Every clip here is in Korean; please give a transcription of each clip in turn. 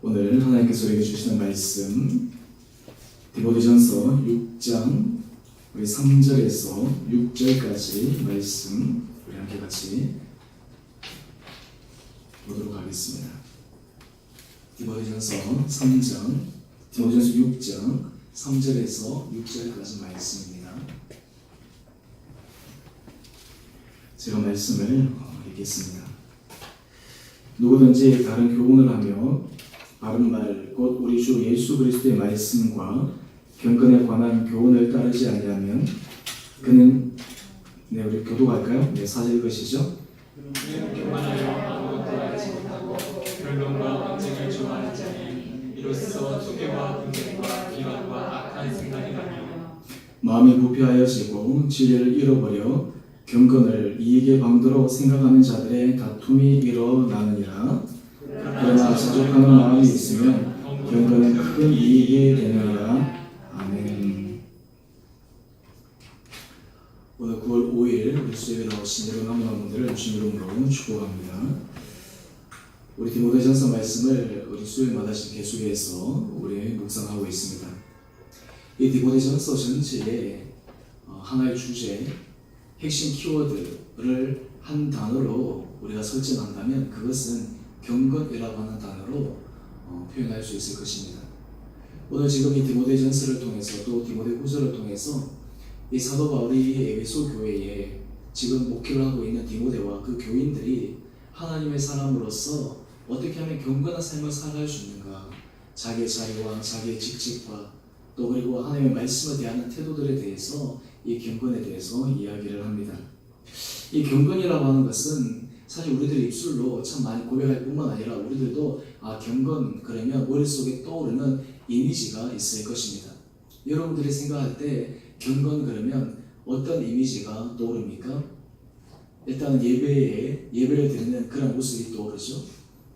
오늘 하나님께서 우리에게 주시는 말씀 디모데전서 6장 우리 3절에서 6절까지 말씀 우리 함께 같이 보도록 하겠습니다. 디모데전서 6장 3절에서 6절까지 말씀입니다. 제가 말씀을 읽겠습니다. 누구든지 다른 교훈을 하며 바른 말, 곧 우리 주 예수 그리스도의 말씀과 경건에 관한 교훈을 따르지 아니하면 그는 우리 교독할까요? 4절 것이죠. 교만하여 아무것도 알지 못하고 변론과 언쟁을 좋아하는 자니 이로써 투개와 분쟁과 비방과 악한 생각이 나며 마음이 부패하여지고 진리를 잃어버려 경건을 이익의 방도로 생각하는 자들의 다툼이 일어나느니라. 그러나 자족하는 마음이 있으면 경건은 큰 이익이 되느니라. 아멘. 오늘 9월 5일 우리 수요일에 나오신 여러분 한 분들을 주님 이름으로 축복합니다. 우리 디모데전서 말씀을 우리 수요일마다 계속해서 우리 묵상하고 있습니다. 이 디모데전서 전체에 하나의 주제, 핵심 키워드를 한 단어로 우리가 설정한다면 그것은 경건이라고 하는 단어로 표현할 수 있을 것입니다. 오늘 지금 이 디모데전서를 통해서 또 디모데후서를 통해서 이 사도 바울이 에베소 교회에 지금 목회를 하고 있는 디모데와 그 교인들이 하나님의 사람으로서 어떻게 하면 경건한 삶을 살아갈 수 있는가, 자기의 자유와 자기의 직책과 또 그리고 하나님의 말씀에 대한 태도들에 대해서 이 경건에 대해서 이야기를 합니다. 이 경건이라고 하는 것은 사실 우리들의 입술로 참 많이 고백할 뿐만 아니라 우리들도 경건 그러면 머릿속에 떠오르는 이미지가 있을 것입니다. 여러분들이 생각할 때 경건 그러면 어떤 이미지가 떠오릅니까? 일단은 예배를 드리는 그런 모습이 떠오르죠.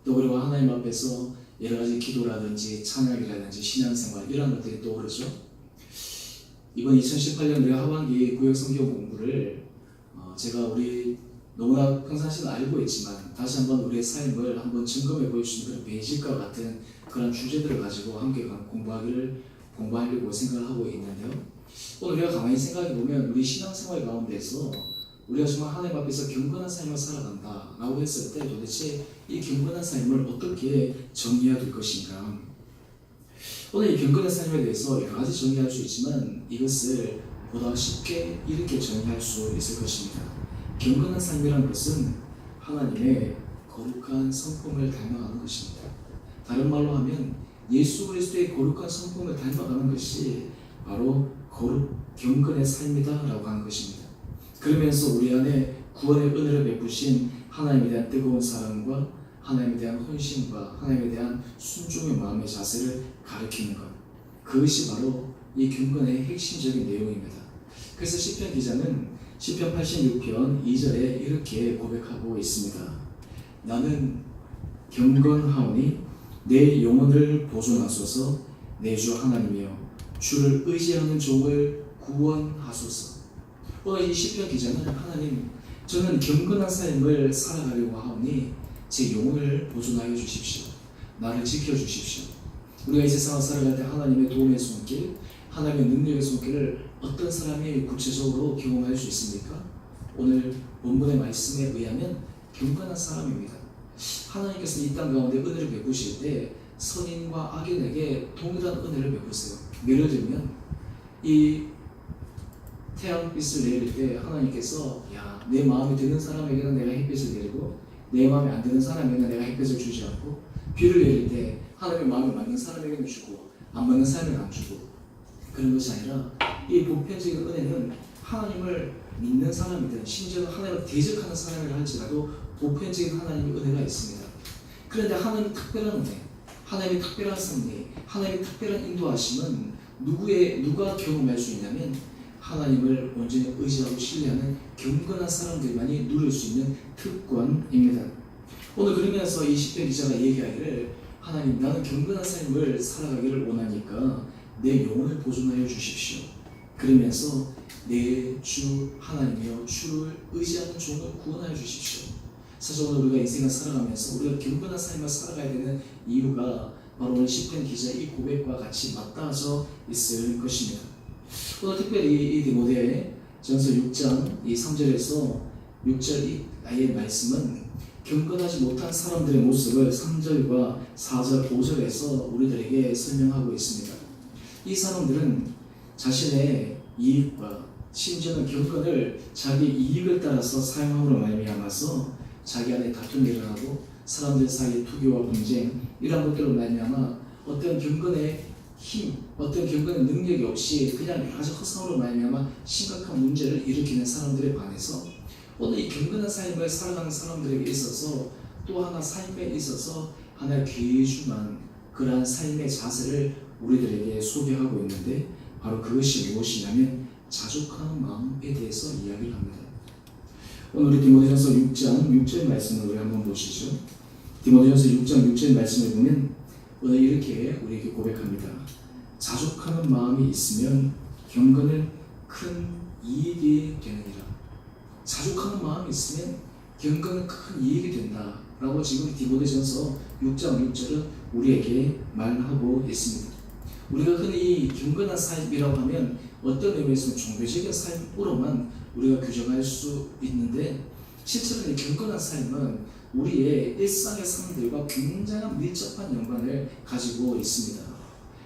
또 그리고 하나님 앞에서 여러 가지 기도라든지 찬양이라든지 신앙생활 이런 것들이 떠오르죠. 이번 2018년 우리 하반기 구역 성경 공부를 제가 우리 너무나 평상시는 알고 있지만 다시 한번 우리의 삶을 한번 점검해 볼 수 있는 그런 베이직과 같은 그런 주제들을 가지고 함께 공부하려고 생각을 하고 있는데요. 오늘 우리가 가만히 생각해 보면 우리 신앙생활 가운데서 우리가 정말 하나님 앞에서 경건한 삶을 살아간다 라고 했을 때 도대체 이 경건한 삶을 어떻게 정의해야 될 것인가. 오늘 이 경건한 삶에 대해서 여러 가지 정의할 수 있지만 이것을 보다 쉽게 이렇게 정의할 수 있을 것입니다. 경건한 삶이라는 것은 하나님의 거룩한 성품을 닮아가는 것입니다. 다른 말로 하면 예수 그리스도의 거룩한 성품을 닮아가는 것이 바로 경건의 삶이다 라고 하는 것입니다. 그러면서 우리 안에 구원의 은혜를 베푸신 하나님에 대한 뜨거운 사랑과 하나님에 대한 헌신과 하나님에 대한 순종의 마음의 자세를 가리키는 것, 그것이 바로 이 경건의 핵심적인 내용입니다. 그래서 시편 기자는 시편 86편 2절에 이렇게 고백하고 있습니다. 나는 경건하오니 내 영혼을 보존하소서. 내 주 하나님이여 주를 의지하는 종을 구원하소서. 오늘 이 시편 기자는 하나님, 저는 경건한 삶을 살아가려고 하오니 제 영혼을 보존하여 주십시오. 나를 지켜주십시오. 우리가 이 세상을 살아갈 때 하나님의 도움의 손길, 하나님의 능력의 손길을 어떤 사람이 구체적으로 경험할 수 있습니까? 오늘 본문의 말씀에 의하면 경건한 사람입니다. 하나님께서 이 땅 가운데 은혜를 베푸실 때 선인과 악인에게 동일한 은혜를 베푸세요. 예를 들면 이 태양빛을 내릴 때 하나님께서 내 마음에 드는 사람에게는 내가 햇빛을 내리고 내 마음에 안 드는 사람에게는 내가 햇빛을 주지 않고, 비를 내릴 때 하나님의 마음에 맞는 사람에게는 주고 안 맞는 사람에게는 안 주고, 그런 것이 아니라 이 보편적인 은혜는 하나님을 믿는 사람이든 심지어 하나님을 대적하는 사람이라 할지라도 보편적인 하나님의 은혜가 있습니다. 그런데 하나님의 특별한 은혜, 하나님의 특별한 섭리, 하나님의 특별한 인도하심은 누가 경험할 수 있냐면 하나님을 온전히 의지하고 신뢰하는 경건한 사람들만이 누릴 수 있는 특권입니다. 오늘 그러면서 이 시편 기자가 얘기하기를, 하나님, 나는 경건한 삶을 살아가기를 원하니까 내 영혼을 보존하여 주십시오. 그러면서 내 주 하나님이여 주를 의지하는 종을 구원하여 주십시오. 사실 오늘 우리가 인생을 살아가면서 우리가 경건한 삶을 살아가야 되는 이유가 바로 오늘 시편 기자의 이 고백과 같이 맞닿아져 있을 것입니다. 오늘 특별히 이 디모데 전서 6장 이 3절에서 6절 이 아예 말씀은 경건하지 못한 사람들의 모습을 3절과 4절, 5절에서 우리들에게 설명하고 있습니다. 이 사람들은 자신의 이익과 심지어는 경건을 자기 이익을 따라서 사용함으로 말미암아서 자기 안에 다툼이 일어나고 사람들 사이의 투교와 분쟁 이런 것들로 말미암아 어떤 경건의 힘, 어떤 경건의 능력이 없이 그냥 여러 가지 허상으로 말미암아 심각한 문제를 일으키는 사람들에 반해서 오늘 이 경건한 삶을 살아가는 사람들에게 있어서 또 하나 삶에 있어서 하나의 귀중한 그러한 삶의 자세를 우리들에게 소개하고 있는데 바로 그것이 무엇이냐면 자족하는 마음에 대해서 이야기를 합니다. 오늘 우리 디모데전서 6장 6절 말씀을 우리 한번 보시죠. 디모데전서 6장 6절 말씀을 보면 오늘 이렇게 우리에게 고백합니다. 자족하는 마음이 있으면 경건은 큰 이익이 되느니라. 자족하는 마음이 있으면 경건은 큰 이익이 된다 라고 지금 디모데전서 6장 6절은 우리에게 말하고 있습니다. 우리가 흔히 이 경건한 삶이라고 하면 어떤 의미에서는 종교적인 삶으로만 우리가 규정할 수 있는데 실제로 이 경건한 삶은 우리의 일상의 삶들과 굉장한 밀접한 연관을 가지고 있습니다.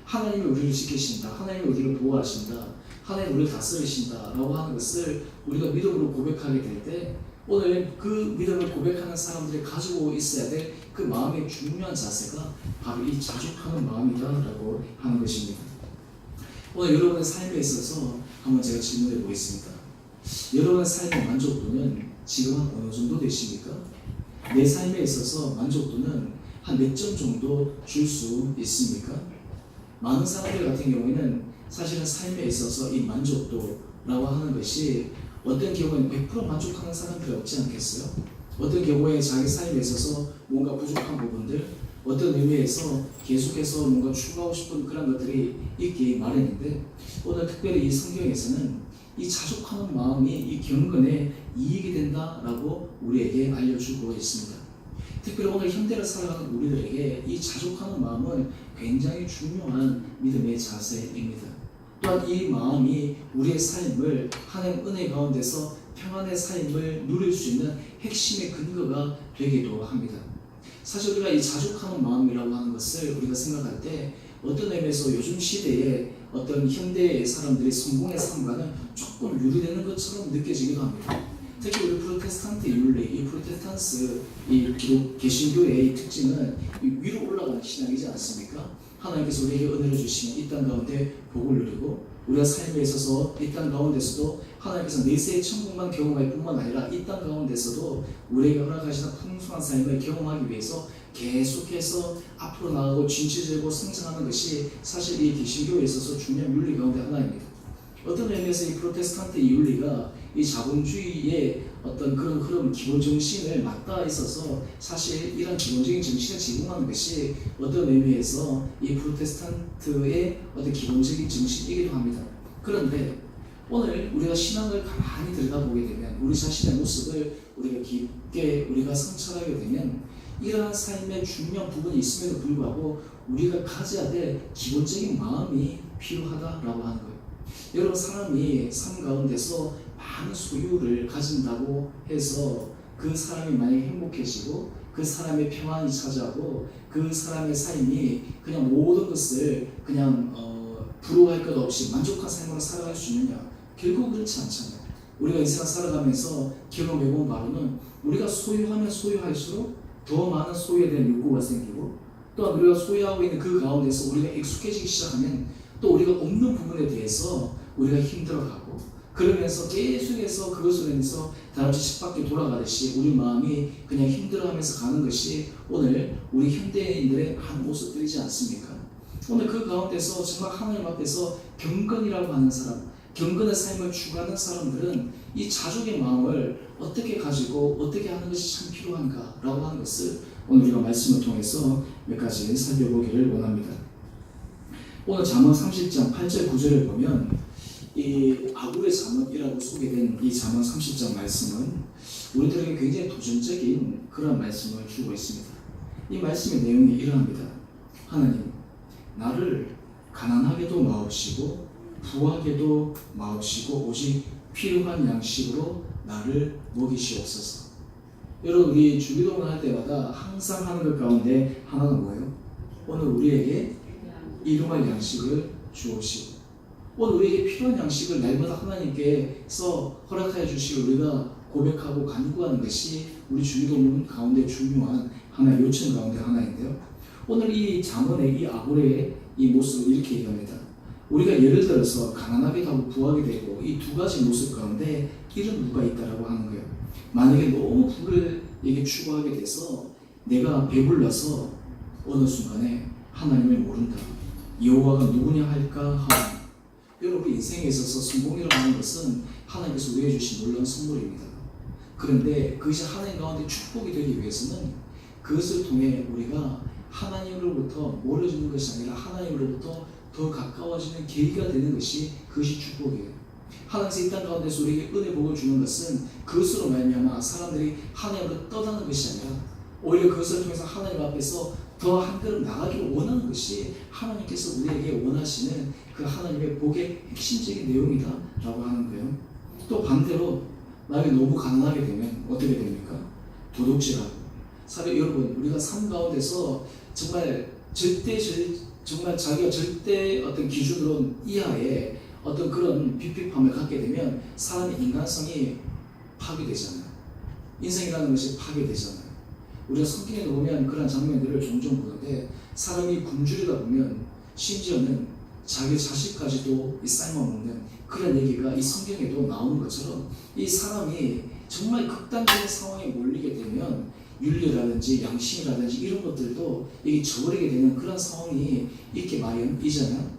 하나님이 우리를 지키신다, 하나님이 우리를 보호하신다, 하나님이 우리를 다스리신다 라고 하는 것을 우리가 믿음으로 고백하게 될 때 오늘 그 믿음을 고백하는 사람들이 가지고 있어야 될 그 마음의 중요한 자세가 바로 이 자족하는 마음이다 라고 하는 것입니다. 오늘 여러분의 삶에 있어서 한번 제가 질문해 보겠습니다. 여러분의 삶의 만족도는 지금 한 어느 정도 되십니까? 내 삶에 있어서 만족도는 한 몇 점 정도 줄 수 있습니까? 많은 사람들 같은 경우에는 사실은 삶에 있어서 이 만족도라고 하는 것이 어떤 경우에는 100% 만족하는 사람들이 없지 않겠어요? 어떤 경우에 자기 삶에 있어서 뭔가 부족한 부분들, 어떤 의미에서 계속해서 뭔가 추가하고 싶은 그런 것들이 있기 마련인데 오늘 특별히 이 성경에서는 이 자족하는 마음이 이 경건에 이익이 된다라고 우리에게 알려주고 있습니다. 특별히 오늘 현대를 살아가는 우리들에게 이 자족하는 마음은 굉장히 중요한 믿음의 자세입니다. 또한 이 마음이 우리의 삶을 하나님 은혜 가운데서 평안의 삶을 누릴 수 있는 핵심의 근거가 되기도 합니다. 사실 우리가 이 자족하는 마음이라고 하는 것을 우리가 생각할 때 어떤 의미에서 요즘 시대에 어떤 현대의 사람들이 성공의 삶과는 조금 유리되는 것처럼 느껴지기도 합니다. 특히 우리 프로테스탄트 윤리, 이 프로테스탄스, 이 개신교의 이 특징은 위로 올라가는 신앙이지 않습니까? 하나님께서 우리에게 은혜를 주시면 이 땅 가운데 복을 누리고 우리가 삶에 있어서 이 땅 가운데서도 하나님께서 내세의 천국만 경험할 뿐만 아니라 이 땅 가운데서도 우리에게 허락하시는 풍성한 삶을 경험하기 위해서 계속해서 앞으로 나가고 진취되고 성장하는 것이 사실 이 개신교에 있어서 중요한 윤리 가운데 하나입니다. 어떤 의미에서 이 프로테스탄트 윤리가 이 자본주의의 어떤 그런 흐름, 기본 정신을 맞닿아 있어서 사실 이런 기본적인 정신을 제공하는 것이 어떤 의미에서 이 프로테스탄트의 어떤 기본적인 정신이기도 합니다. 그런데 오늘 우리가 신앙을 가만히 들여다보게 되면 우리 자신의 모습을 우리가 깊게 우리가 성찰하게 되면 이러한 삶의 중요한 부분이 있음에도 불구하고 우리가 가져야 될 기본적인 마음이 필요하다라고 하는 거예요. 여러분, 사람이 삶 가운데서 많은 소유를 가진다고 해서 그 사람이 만약에 행복해지고 그 사람의 평안이 찾아오고 그 사람의 삶이 그냥 모든 것을 그냥 부러워할 것 없이 만족한 삶으로 살아갈 수 있느냐? 결국 그렇지 않잖아요. 우리가 인생을 살아가면서 경험해본 바로는 우리가 소유하면 소유할수록 더 많은 소유에 대한 욕구가 생기고 또한 우리가 소유하고 있는 그 가운데서 우리가 익숙해지기 시작하면 또 우리가 없는 부분에 대해서 우리가 힘들어가고 그러면서 계속해서 그것으로 인해서 다람쥐 쳇바퀴 돌아가듯이 우리 마음이 그냥 힘들어하면서 가는 것이 오늘 우리 현대인들의 한 모습들이지 않습니까? 오늘 그 가운데서 정말 하나님 앞에서 경건이라고 하는 사람, 경건의 삶을 추구하는 사람들은 이 자족의 마음을 어떻게 가지고 어떻게 하는 것이 참 필요한가라고 하는 것을 오늘 우리가 말씀을 통해서 몇 가지 살펴보기를 원합니다. 오늘 잠언 30장 8절 9절을 보면 이 아굴의 잠언이라고 소개된 이 잠언 30장 말씀은 우리들에게 굉장히 도전적인 그런 말씀을 주고 있습니다. 이 말씀의 내용이 이러합니다. 하나님, 나를 가난하게도 마옵시고 부하게도 마옵시고 오직 필요한 양식으로 나를 먹이시옵소서. 여러분, 우리 주기도문 할 때마다 항상 하는 것 가운데 하나는 뭐예요? 오늘 우리에게 일용할 양식을 주옵시고, 오늘 우리에게 필요한 양식을 날마다 하나님께서 허락하여 주시고 우리가 고백하고 간구하는 것이 우리 주기도문 가운데 중요한 하나의 요청 가운데 하나인데요. 오늘 이 잠언의 이 아고레의 이 모습을 이렇게 얘기합니다. 우리가 예를 들어서 가난하게 하고 부하게 되고 이 두 가지 모습 가운데 이런 누가 있다라고 하는 거예요. 만약에 너무 부를 이게 추구하게 돼서 내가 배불러서 어느 순간에 하나님을 모른다. 여호와가 누구냐 할까 하고, 여러분 인생에 있어서 성공이라고 하는 것은 하나님께서 우리에게 주신 놀라운 선물입니다. 그런데 그것이 하나님 가운데 축복이 되기 위해서는 그것을 통해 우리가 하나님으로부터 멀어지는 것이 아니라 하나님으로부터 더 가까워지는 계기가 되는 것이 그것이 축복이에요. 하나님께서 이 땅 가운데서 우리에게 은혜 복을 주는 것은 그것으로 말미암아 사람들이 하나님으로 떠나는 것이 아니라 오히려 그것을 통해서 하나님 앞에서 더 한 걸음 나가기를 원하는 것이 하나님께서 우리에게 원하시는 그 하나님의 복의 핵심적인 내용이다라고 하는 거예요. 또 반대로 만약에 너무 가난하게 되면 어떻게 됩니까? 도둑질하고. 사실 여러분, 우리가 삶 가운데서 정말 정말 자기가 절대 어떤 기준으로 이하의 어떤 그런 비핍함을 갖게 되면 사람의 인간성이 파괴되잖아요. 인생이라는 것이 파괴되잖아요. 우리가 성경에도 보면 그런 장면들을 종종 보는데, 사람이 굶주리다 보면 심지어는 자기 자식까지도 삶아먹는 그런 얘기가 이 성경에도 나오는 것처럼, 이 사람이 정말 극단적인 상황에 몰리게 되면 윤리라든지 양심이라든지 이런 것들도 이게 저버리게 되는 그런 상황이 있게 마련이잖아요.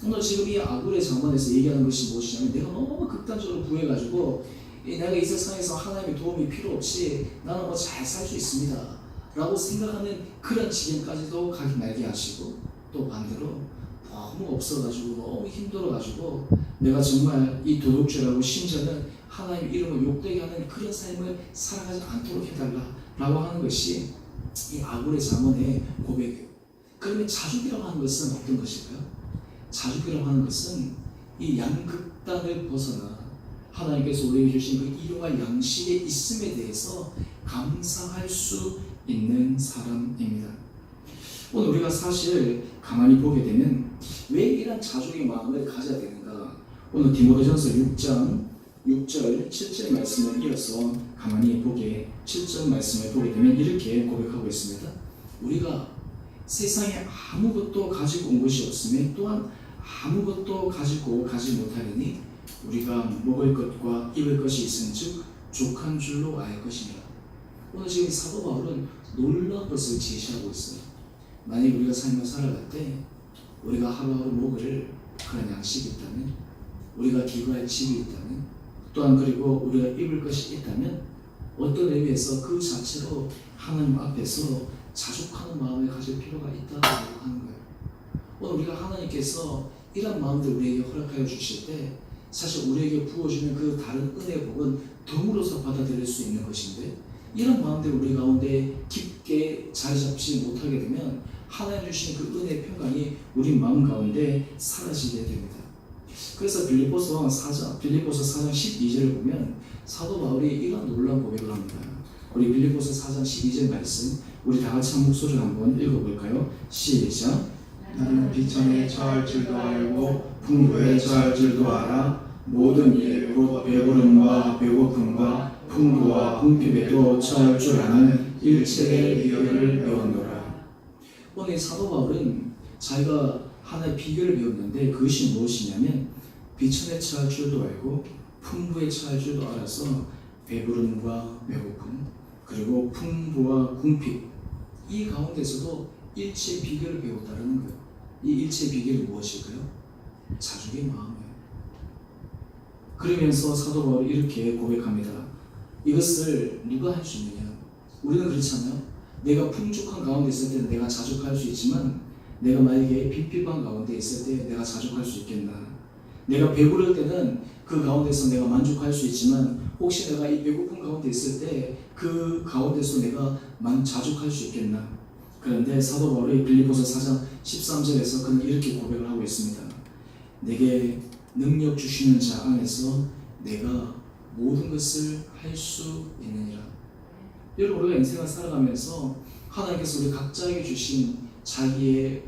오늘 지금 이 아굴의 장반에서 얘기하는 것이 무엇이냐면, 내가 너무 극단적으로 구해가지고 내가 이 세상에서 하나님의 도움이 필요 없이 나는 뭐 잘 살 수 있습니다 라고 생각하는 그런 지경까지도 가기 말게 하시고, 또 반대로 너무 없어가지고 너무 힘들어가지고 내가 정말 이 도둑질하고 심지어는 하나님 이름을 욕되게 하는 그런 삶을 살아가지 않도록 해달라 라고 하는 것이 이 아굴의 잠언의 고백이에요. 그러면 자족이라고 하는 것은 어떤 것일까요? 자족이라고 하는 것은 이 양극단을 벗어나 하나님께서 우리에게 주신 그 일용할 양식에 있음에 대해서 감사할 수 있는 사람입니다. 오늘 우리가 사실 가만히 보게 되면 왜 이런 자족의 마음을 가져야 되는가? 오늘 디모데전서 6장 6절 7절 말씀을 이어서 가만히 보게 7절 말씀을 보게 되면 이렇게 고백하고 있습니다. 우리가 세상에 아무것도 가지고 온 것이 없으며 또한 아무것도 가지고 가지 못하리니 우리가 먹을 것과 입을 것이 있은즉 족한 줄로 알 것이니라. 오늘 지금 사도 바울은 놀라운 것을 제시하고 있어요. 만약 우리가 삶을 살아갈 때 우리가 하루하루 먹을 그런 양식이 있다면, 우리가 기거할 집이 있다면, 또한 그리고 우리가 입을 것이 있다면 어떤 의미에서 그 자체로 하나님 앞에서 자족하는 마음을 가질 필요가 있다고 하는 거예요. 오늘 우리가 하나님께서 이런 마음들 우리에게 허락하여 주실 때 사실 우리에게 부어주는 그 다른 은혜 복은 덤으로서 받아들일 수 있는 것인데, 이런 마음들 우리 가운데 깊게 자리 잡지 못하게 되면 하나님 주신 그 은혜 평강이 우리 마음 가운데 사라지게 됩니다. 그래서 빌립보서 4장 12절을 보면 사도 바울이 이런 놀라운 고백을 합니다. 우리 빌립보서 4장 12절 말씀 우리 다 같이 한 목소리로 한번 읽어볼까요? 시작. 나는 비천에 처할 줄도 알고 풍부에 처할 줄도 알아. 모든 일 곧 배부름과 배고픔과 풍부와 궁핍에도 처할 줄 아는 일체의 비결을 배웠노라. 오늘 사도 바울은 자기가 하나의 비결을 배웠는데 그것이 무엇이냐면, 비천에 처할 줄도 알고 풍부에 처할 줄도 알아서 배부름과 배고픔 그리고 풍부와 궁핍, 이 가운데서도 일체의 비결을 배웠다는 거예요. 이 일체의 비결이 무엇일까요? 자족의 마음이에요. 그러면서 사도 바울이 이렇게 고백합니다. 이것을 누가 할 수 있느냐? 우리는 그렇잖아요. 내가 풍족한 가운데 있을 때는 내가 자족할 수 있지만, 내가 만약에 빈핍한 가운데 있을 때 내가 자족할 수 있겠나? 내가 배부를 때는 그 가운데서 내가 만족할 수 있지만 혹시 내가 이 배고픈 가운데 있을 때 그 가운데서 내가 자족할 수 있겠나? 그런데 사도 바울이 빌립보서 4장 13절에서 그는 이렇게 고백을 하고 있습니다. 내게 능력 주시는 자 안에서 내가 모든 것을 할 수 있느니라. 여러분, 우리가 인생을 살아가면서 하나님께서 우리 각자에게 주신 자기의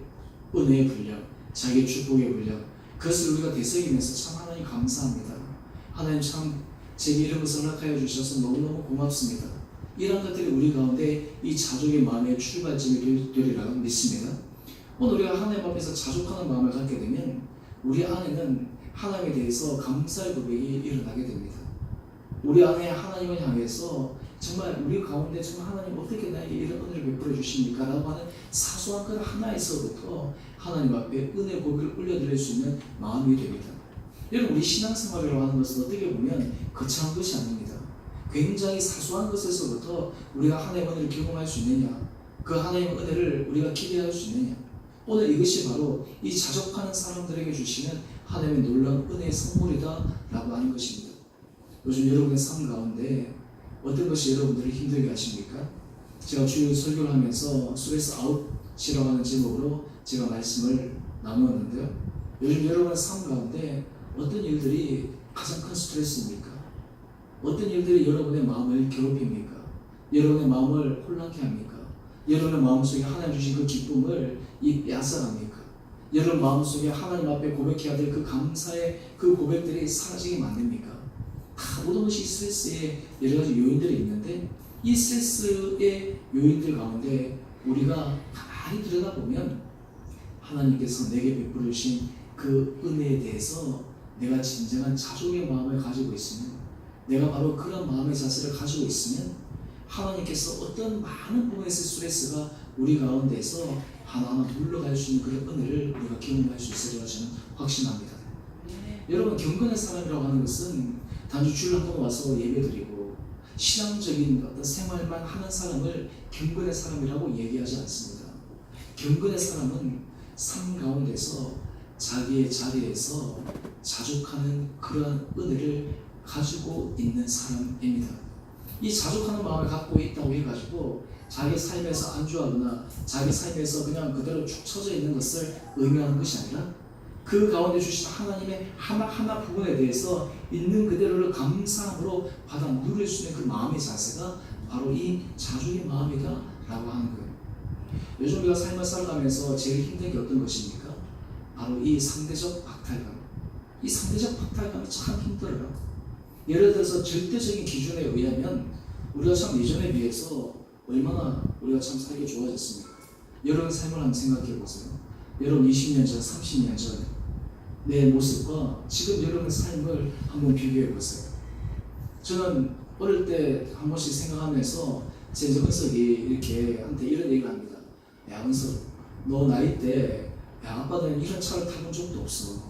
은혜의 분량, 자기의 축복의 분량, 그것을 우리가 되새기면서 참 하나님 감사합니다. 하나님 참 제게 이런 것을 허락하여 주셔서 너무너무 고맙습니다. 이런 것들이 우리 가운데 이 자족의 마음의 출발점이 되리라 믿습니다. 오늘 우리가 하나님 앞에서 자족하는 마음을 갖게 되면 우리 안에는 하나님에 대해서 감사의 고백이 일어나게 됩니다. 우리 안에 하나님을 향해서 정말 우리 가운데 정말 하나님 어떻게 나에게 이런 은혜를 베풀어 주십니까? 라고 하는 사소한 것 하나에서부터 하나님 앞에 은혜 고백을 올려드릴 수 있는 마음이 됩니다. 여러분, 우리 신앙생활이라고 하는 것은 어떻게 보면 거창한 것이 아닙니다. 굉장히 사소한 것에서부터 우리가 하나님의 은혜를 경험할 수 있느냐, 그 하나님의 은혜를 우리가 기대할 수 있느냐, 오늘 이것이 바로 이 자족하는 사람들에게 주시는 하나님의 놀라운 은혜의 선물이다 라고 하는 것입니다. 요즘 여러분의 삶 가운데 어떤 것이 여러분들을 힘들게 하십니까? 제가 주일 설교를 하면서 스트레스 아웃이라고 하는 제목으로 제가 말씀을 나누었는데요. 요즘 여러분의 삶 가운데 어떤 일들이 가장 큰 스트레스입니까? 어떤 일들이 여러분의 마음을 괴롭힙니까? 여러분의 마음을 혼란케 합니까? 여러분의 마음속에 하나님 주신 그 기쁨을 빼앗아갑니까? 여러분 마음속에 하나님 앞에 고백해야 될 그 감사의 그 고백들이 사라지게 만듭니까? 다 모든 것이 스트레스의 여러 가지 요인들이 있는데 이 스트레스의 요인들 가운데 우리가 가만히 들여다보면 하나님께서 내게 베풀어 주신 그 은혜에 대해서 내가 진정한 자족의 마음을 가지고 있으면, 내가 바로 그런 마음의 자세를 가지고 있으면 하나님께서 어떤 많은 부분에서 스트레스가 우리 가운데서 하나하나 물러갈 수 있는 그런 은혜를 우리가 경험할 수 있으리라 저는 확신합니다. 여러분, 경건의 사람이라고 하는 것은 단지 주일 한 번 와서 예배드리고 신앙적인 어떤 생활만 하는 사람을 경건의 사람이라고 얘기하지 않습니다. 경건의 사람은 삶 가운데서 자기의 자리에서 자족하는 그러한 은혜를 가지고 있는 사람입니다. 이 자족하는 마음을 갖고 있다고 해가지고 자기 삶에서 안주하거나 자기 삶에서 그냥 그대로 축 처져 있는 것을 의미하는 것이 아니라 그 가운데 주신 하나님의 하나하나 부분에 대해서 있는 그대로를 감사함으로 받아 누릴 수 있는 그 마음의 자세가 바로 이 자족의 마음이다 라고 하는 거예요. 요즘 우리가 삶을 살아가면서 제일 힘든 게 어떤 것입니까? 바로 이 상대적 박탈감. 이 상대적 박탈감이 참 힘들어요. 예를 들어서 절대적인 기준에 의하면 우리가 참 예전에 비해서 얼마나 우리가 참 살기 좋아졌습니까? 여러분 삶을 한번 생각해 보세요. 여러분 20년 전, 30년 전 내 모습과 지금 여러분의 삶을 한번 비교해 보세요. 저는 어릴 때 한 번씩 생각하면서 제 은석이 이렇게 한테 이런 얘기를 합니다. 야, 은석, 너 나이 때 아빠는 이런 차를 타본 적도 없어.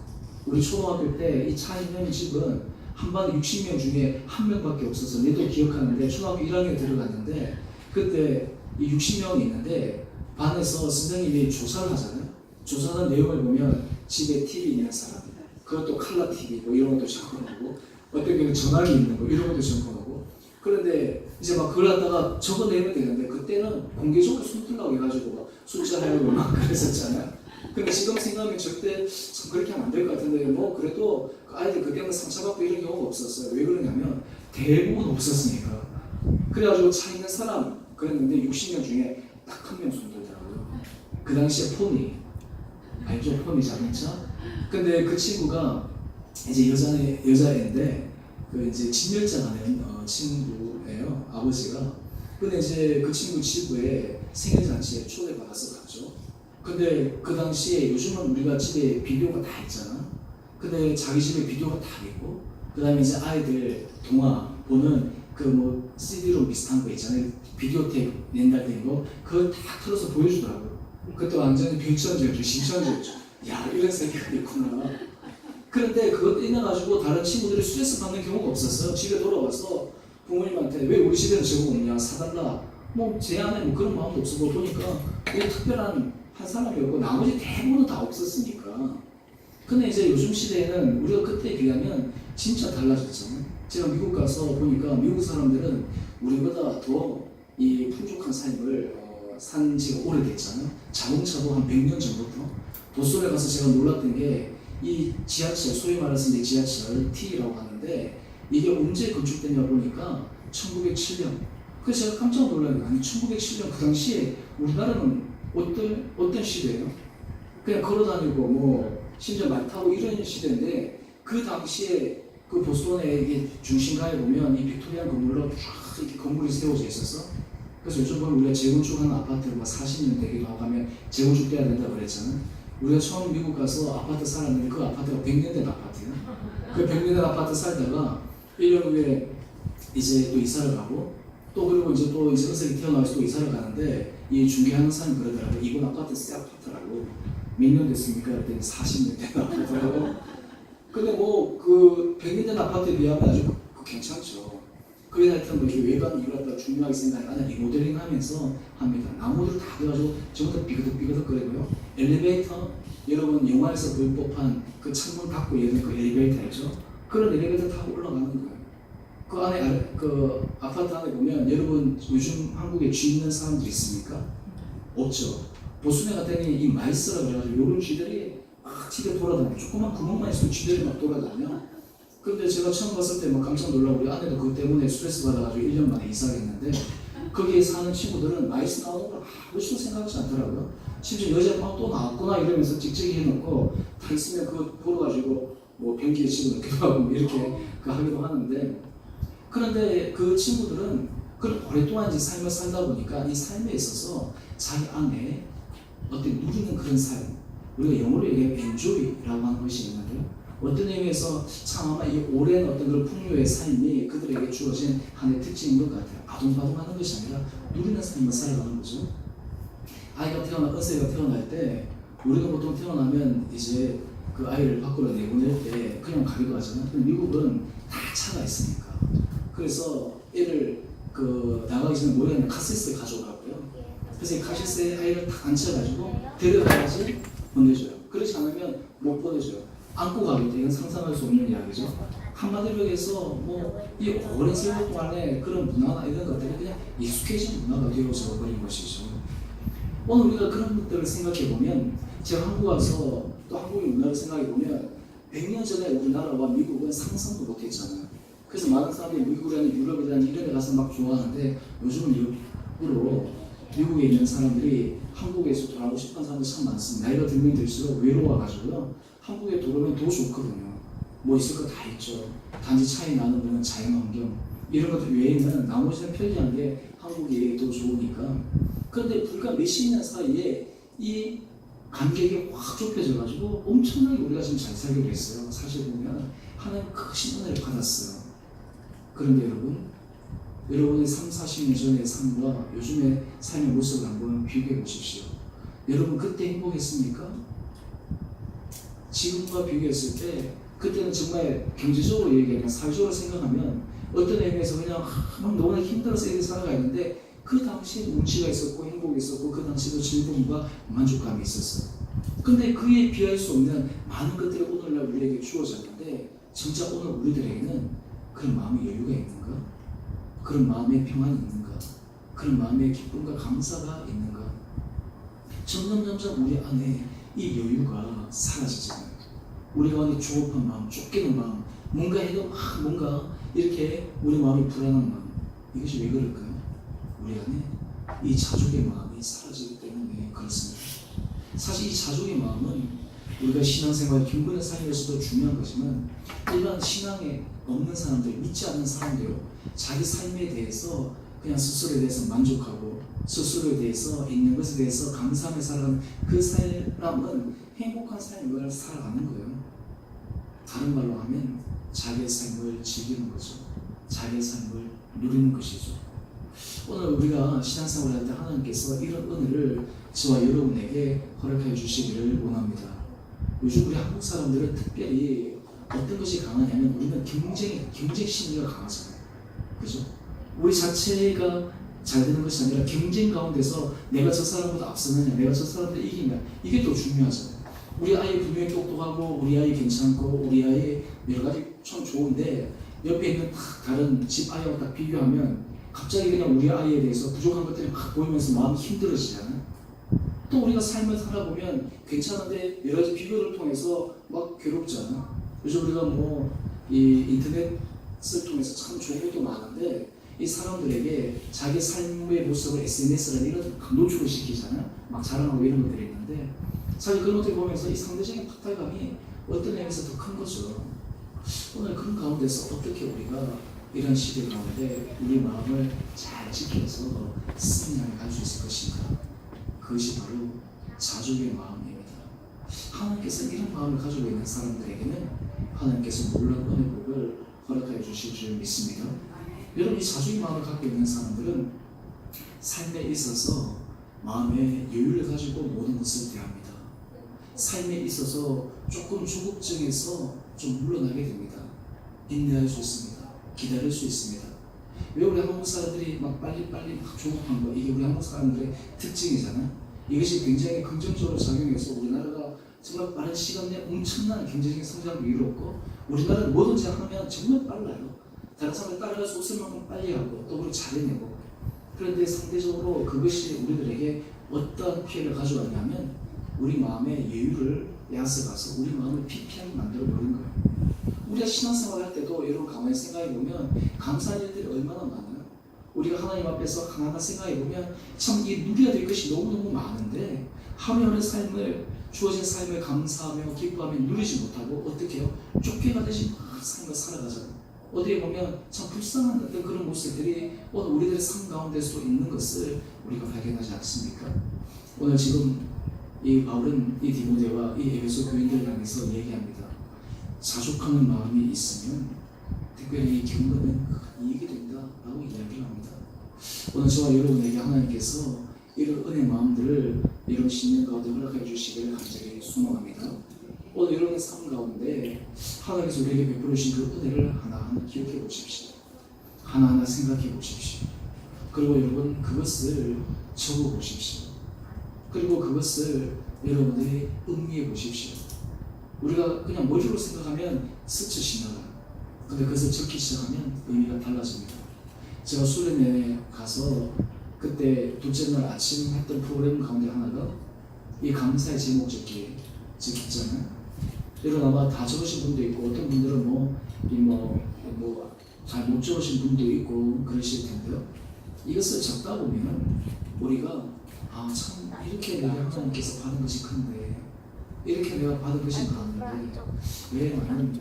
우리 초등학교 때 이 차 있는 집은 한 반에 60명 중에 한 명밖에 없어서 내도 기억하는데 초등학교 1학년에 들어갔는데 그때 이 60명이 있는데 반에서 선생님이 조사를 하잖아요. 조사하는 내용을 보면 집에 TV 있는 사람, 그것도 칼라 TV 뭐 이런 것도 점검하고 어떤 경우는 전화기 있는 거 이런 것도 점검하고 그런데 이제 막 그걸 갖다가 적어내면 되는데 그때는 공개적으로 손들라고 해가지고 막 숫자하고 막 그랬었잖아요. 근데 지금 생각하면 절대 참 그렇게 하면 안 될 것 같은데 뭐 그래도 그 아이들 그때는 상처받고 이런 경우가 없었어요. 왜 그러냐면 대부분 없었으니까. 그래가지고 차 있는 사람 그랬는데 60명 중에 딱 한 명 손들더라고요. 그 당시에 폰이 알죠? 폰이 자동차. 근데 그 친구가 이제 여자애인데 그 이제 진열장 하는 친구예요. 아버지가. 근데 이제 그 친구 집에 생일잔치에 초대받아서 갔죠. 근데 그 당시에 요즘은 우리가 집에 비디오가 다 있잖아. 근데 자기 집에 비디오가 다 있고, 그 다음에 이제 아이들 동화 보는 그 뭐 CD로 비슷한 거 있잖아요. 비디오 테이프 낸달된 거, 그걸 다 틀어서 보여주더라고요. 그때 완전히 백천지였죠, 신천지였죠. 야, 이런 세계가 있구나. 그런데 그것 떠나가지고 다른 친구들이 스트레스 받는 경우가 없었어요. 집에 돌아와서 부모님한테 왜 우리 집에는 저거 없냐, 사달라. 뭐 제 안에 뭐 그런 마음도 없었고 보니까 특별한 한 사람이었고 나머지 대부분은 다 없었으니까. 근데 이제 요즘 시대에는 우리가 그때에 비하면 진짜 달라졌잖아요. 제가 미국 가서 보니까 미국 사람들은 우리보다 더 이 풍족한 삶을 산 지가 오래됐잖아요. 자동차도 한 100년 전부터. 보스턴에 가서 제가 놀랐던 게 이 지하철, 소위 말해서 이제 지하철 T라고 하는데 이게 언제 건축됐냐 보니까 1907년. 그래서 제가 깜짝 놀란 게 아니 1907년 그 당시에 우리나라는 어떤 시대예요? 그냥 걸어다니고 뭐 심지어 말 타고 이런 시대인데 그 당시에 그 보스턴의 이게 중심가에 보면 이 빅토리안 건물로 쫙 이렇게 건물이 세워져 있었어. 그래서 요즘 보면 우리가 재건축하는 아파트를 막 40년 되기도 하고 하면 재건축돼야 된다고 그랬잖아. 우리가 처음 미국 가서 아파트 살았는데 그 아파트가 100년 된 아파트야. 그 100년 된 아파트 살다가 1년 후에 이제 또 이사를 가고 또 그리고 이제 은석이 태어나서 또 이사를 가는데 이 중개하는 사람이 그러더라고. 이번 아파트 새 아파트라고. 몇 년 됐습니까? 그랬더니 40년 된 아파트라고. 근데 뭐 그 100년 된 아파트에 비하면 아주 괜찮죠. 그게 하여튼 뭐 외관 이걸 갖다 중요하게 생각하는 리모델링 하면서 합니다. 나무들 다 돼가지고 전부 다 삐그덕삐그덕거리고요. 엘리베이터, 여러분 영화에서 볼 법한 그 창문 닫고 열는 그 엘리베이터 있죠? 그런 엘리베이터 타고 올라가는 거예요. 그 안에 그 아파트 안에 보면 여러분 요즘 한국에 쥐 있는 사람들 있습니까? 없죠. 보스턴에 갔더니 이 마이스라 그래가지고 요런 쥐들이 막 집에 돌아다녀요. 조그만 구멍만 있어도 쥐들이 막 돌아다녀. 근데 제가 처음 봤을 때 막 깜짝 놀라고 우리 아내도 그것 때문에 스트레스 받아가지고 1년 만에 이사했는데 거기에 사는 친구들은 마이스 나오는 걸 아무것도 생각하지 않더라고요. 심지어 여자 또 나왔구나 이러면서 찍찍이 해놓고 다 있으면 그거 보러가지고 뭐 변기에 집어넣기도 하고 이렇게 하기도 하는데 그런데 그 친구들은 그런 오랫동안 이제 삶을 살다 보니까 이 삶에 있어서 자기 안에 어떤 누리는 그런 삶, 우리가 영어로 얘기하면 enjoy라고 하는 것이 있는데요. 어떤 의미에서 참 아마 이 오랜 어떤 그런 풍요의 삶이 그들에게 주어진 하나의 특징인 것 같아요. 아동바동하는 것이 아니라 누리는 삶을 살아가는 거죠. 은세가 태어날 때 우리가 보통 태어나면 이제 그 아이를 밖으로 내보낼 때 그냥 가기도 하잖아요. 근데 미국은 다 차가 있으니까. 그래서 애를 나가기 전에 뭐라 하냐면 카시스에 가져오라고요. 그래서 이 카시스에 아이를 딱 앉혀가지고 데려가야지 보내줘요. 그렇지 않으면 못 보내줘요. 안고 가겠다. 이건 상상할 수 없는 이야기죠. 한마디로 해서 이 오랜 세월 동안에 그런 문화나 이런 것들이 그냥 익숙해진 문화가 되어져 버린 것이죠. 오늘 우리가 그런 것들을 생각해 보면 제가 한국 와서 또 한국의 문화를 생각해 보면 100년 전에 우리나라와 미국은 상상도 못했잖아요. 그래서 많은 사람들이 미국이라는 유럽이라는 이런 데 가서 막 좋아하는데 요즘은 일부러 미국에 있는 사람들이 한국에서 돌아오고 싶은 사람들이 참 많습니다. 나이가 들면 들수록 외로워가지고요. 한국에 들어오면 더 좋거든요. 뭐 있을 거 다 있죠. 단지 차이 나는 거는 자연환경 이런 것들 외에는 나머지는 편리한 게 한국이 더 좋으니까. 그런데 불과 몇십 년 사이에 이 간격이 확 좁혀져가지고 엄청나게 우리가 지금 잘 살게 됐어요. 사실 보면 하나님 크신 은혜를 받았어요. 그런데 여러분의 3, 40년 전의 삶과 요즘의 삶의 모습을 한번 비교해 보십시오. 여러분 그때 행복했습니까? 지금과 비교했을 때 그때는 정말 경제적으로 얘기하면 사회적으로 생각하면 어떤 의미에서 그냥 막 너무나 힘들어서 이렇게 살아가는데 그 당시에 운치가 있었고 행복이 있었고 그 당시에도 즐거움과 만족감이 있었어요. 근데 그에 비할 수 없는 많은 것들이 오늘날 우리에게 주어졌는데 진짜 오늘 우리들에게는 그런 마음의 여유가 있는가? 그런 마음의 평안이 있는가? 그런 마음의 기쁨과 감사가 있는가? 점점 우리 안에 이 여유가 사라지잖아요. 우리가 만약 조급한 마음, 쫓기는 마음, 뭔가 해도 뭔가 이렇게 우리 마음이 불안한 마음, 이것이 왜 그럴까요? 우리 안에 이 자족의 마음이 사라지기 때문에 그렇습니다. 사실 이 자족의 마음은 우리가 신앙생활, 경건의 삶에서도 중요한 거지만 일반 신앙에 없는 사람들, 믿지 않는 사람들, 자기 삶에 대해서 그냥 스스로에 대해서 만족하고 스스로에 대해서 있는 것에 대해서 감사하며 살아가는 그 사람은 행복한 삶을 살아가는 거예요. 다른 말로 하면 자기의 삶을 즐기는 거죠. 자기의 삶을 누리는 것이죠. 오늘 우리가 신앙생활을 할 때 하나님께서 이런 은혜를 저와 여러분에게 허락해 주시기를 원합니다. 요즘 우리 한국 사람들은 특별히 어떤 것이 강하냐면 우리는 경쟁 심리가 강하잖아요. 그죠? 우리 자체가 잘 되는 것이 아니라 경쟁 가운데서 내가 저 사람보다 앞서느냐, 내가 저 사람보다 이기냐, 이게 더 중요하잖아요. 우리 아이 분명히 똑똑하고 우리 아이 괜찮고 우리 아이 여러 가지 참 좋은데 옆에 있는 다른 집 아이하고 딱 비교하면 갑자기 그냥 우리 아이에 대해서 부족한 것들이 막 보이면서 마음이 힘들어지잖아요. 또 우리가 삶을 살아보면 괜찮은데 여러 가지 비교를 통해서 막 괴롭잖아요. 요즘 우리가 뭐 이 인터넷을 통해서 참 좋은 것도 많은데 이 사람들에게 자기 삶의 모습을 SNS라는 이런 노출을 시키잖아요. 막 자랑하고 이런 것들이 있는데 사실 그런 것들 보면서 이 상대적인 박탈감이 어떤 의미에서 더 큰 거죠. 오늘 그런 가운데서 어떻게 우리가 이런 시대 가운데 우리 마음을 잘 지켜서 승리하게 갈 수 있을 것인가? 그것이 바로 자족의 마음입니다. 하나님께서 이런 마음을 가지고 있는 사람들에게는 하나님께서 놀라운 은혜 복을 허락하여 주실 줄 믿습니다. 여러분, 이 자족의 마음을 갖고 있는 사람들은 삶에 있어서 마음의 여유를 가지고 모든 것을 대합니다. 삶에 있어서 조금 조급증에서 좀 물러나게 됩니다. 인내할 수 있습니다. 기다릴 수 있습니다. 왜 우리 한국 사람들이 막 빨리빨리 막 조급한 거, 이게 우리 한국 사람들의 특징이잖아요. 이것이 굉장히 긍정적으로 작용해서 우리나라가 정말 빠른 시간 내에 엄청난 경제적인 성장을 이루었고, 우리나라는 뭐든지 하면 정말 빨라요. 다른 사람을 따라가서 웃을 만큼 빨리 하고 또 우리 잘해내고. 그런데 상대적으로 그것이 우리들에게 어떤 피해를 가져왔냐면 우리 마음의 여유를 빼앗아가서 우리 마음을 피폐하게 만들어 버린 거예요. 우리가 신앙생활 할 때도 여러분 가만히 생각해 보면 감사한 일들이 얼마나 많아요. 우리가 하나님 앞에서 하나하나 생각해 보면 참 이 누려야 될 것이 너무너무 많은데 하루하루 삶을 주어진 삶을 감사하며 기뻐하며 누리지 못하고 어떻게 해요? 쫓겨가듯이 막 삶을 살아가잖아요. 어디에 보면 참 불쌍한 어떤 그런 모습들이 오늘 우리들의 삶 가운데서도 있는 것을 우리가 발견하지 않습니까? 오늘 지금 이 바울은 이 디모데와 이 에베소 교인들을 향해서 얘기합니다. 자족하는 마음이 있으면 특별히 이 경건은 큰 이익이 된다라고 이야기를 합니다. 오늘 저와 여러분에게 하나님께서 이런 은혜 마음들을 이런 신년 가운데 허락해 주시기를 간절히 소망합니다. 오늘 여러분의 삶 가운데 하나님께서 우리에게 베풀어 주신 그 은혜를 하나하나 기억해 보십시오. 하나하나 생각해 보십시오. 그리고 여러분 그것을 적어 보십시오. 그리고 그것을 여러분들이 음미해 보십시오. 우리가 그냥 머리로 생각하면 스쳐 지나가요. 근데 그것을 적기 시작하면 의미가 달라집니다. 제가 수련회에 가서 그때 둘째 날 아침 했던 프로그램 가운데 하나가 이 감사의 제목 적기잖아요. 여러분 아마 다 적으신 분도 있고 어떤 분들은 잘 못 적으신 분도 있고 그러실 텐데요. 이것을 적다 보면 우리가 참 이렇게 내가 하나님께서 받은 것이 큰데 이렇게 내가 받은 것이 많은데 왜 나는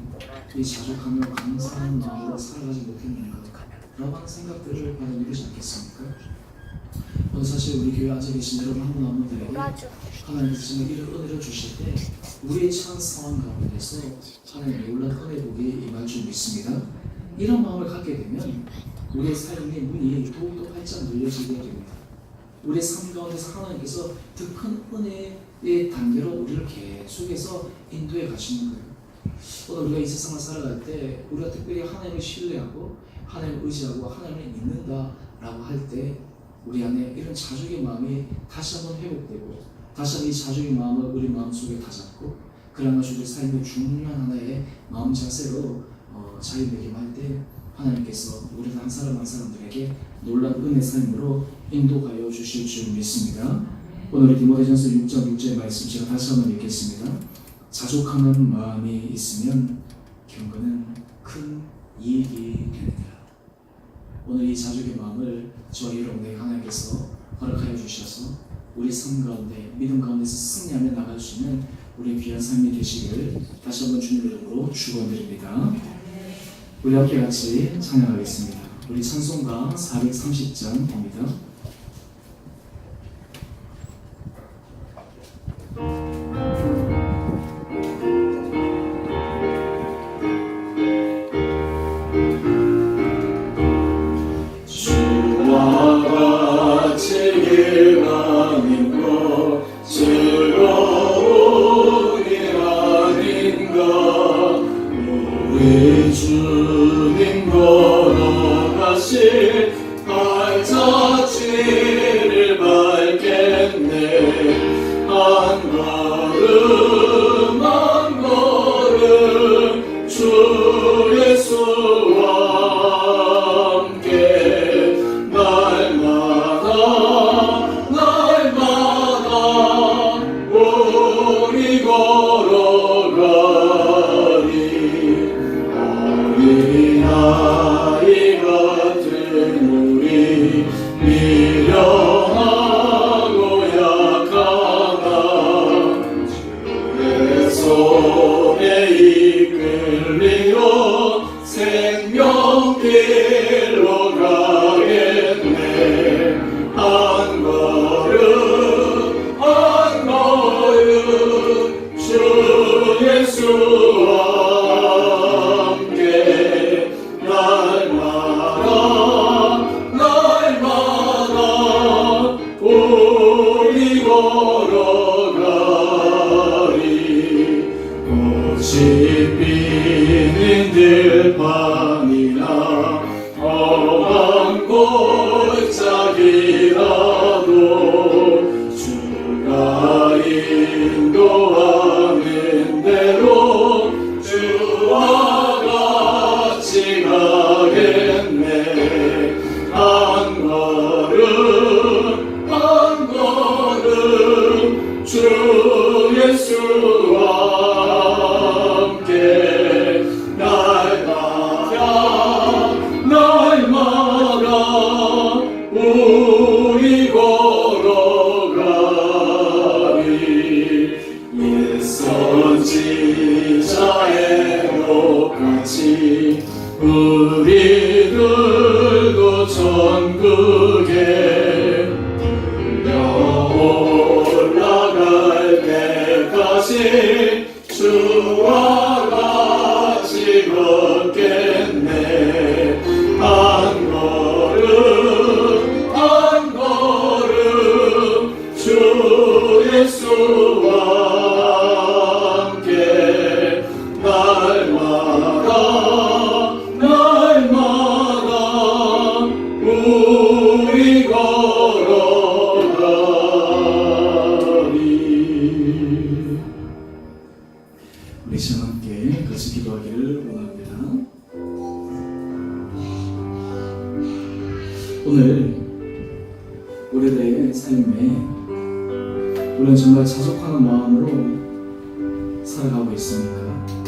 이 자족하며 감사하는 마음으로 살아가지 못했는가 라고 하는 생각들을 받아들이지 않겠습니까? 오늘 사실 우리 교회 앉아 계신 여러분 한 분 한 분들에게 하나님께서 정말 이런 은혜를 주실 때 우리의 처한 상황 가운데서 하나님의 놀라운 은혜 복이 임할 줄 믿습니다. 이런 마음을 갖게 되면 우리의 삶의 문이 더욱더 활짝 열려지게 됩니다. 우리의 삶 가운데서 하나님께서 더 큰 은혜의 단계로 우리를 계속해서 인도해 가시는 거예요. 오늘 우리가 이 세상을 살아갈 때 우리가 특별히 하나님을 신뢰하고 하나님을 의지하고 하나님을 믿는다라고 할 때 우리 안에 이런 자족의 마음이 다시 한번 회복되고 다시 한번 이 자족의 마음을 우리 마음속에 다잡고 그러나 우리 삶의 중요한 하나의 마음 자세로 자유매김할 때 하나님께서 우리 한 사람 한 사람들에게 놀라운 은혜 삶으로 인도하여 주실 줄 믿습니다. 오늘 디모데전서 6장 6절의 말씀 제가 다시 한번 읽겠습니다. 자족하는 마음이 있으면 경건은 큰 이익이 되느니라. 오늘 이 자족의 마음을 저와 여러분에게 하나님께서 허락하여 주셔서 우리 삶 가운데 믿음 가운데서 승리하며 나갈 수 있는 우리의 귀한 삶이 되시기를 다시 한번 주님의 이름으로 축원드립니다. 우리 함께 같이 찬양하겠습니다. 우리 찬송가 430장입니다. 주님 걸어가실 발자취 속에 이끌리어 생명길로 가겠네. 한 걸음 한 걸음 주 예수와 함께 날마다 우리 걸어가리. 꽃이 피는 들판이나 험한 골짜기라도 주가 인도하는 대로 주와 같이 가겠네. 한 걸음 한 걸음 주 예수와 함께 날마다 우리 걸어가리. 옛 선지자의 녹같이 우리들도 천국에 올라갈 때까지 주와 같이 걷겠네. 한 걸음 주 예수와 함께 날마다 우리 걸어가리. 우리 시간 함께 같이 기도하기를 원합니다. 오늘 우리들의 삶에 우리는 정말 자족하는 마음으로 살아가고 있습니까?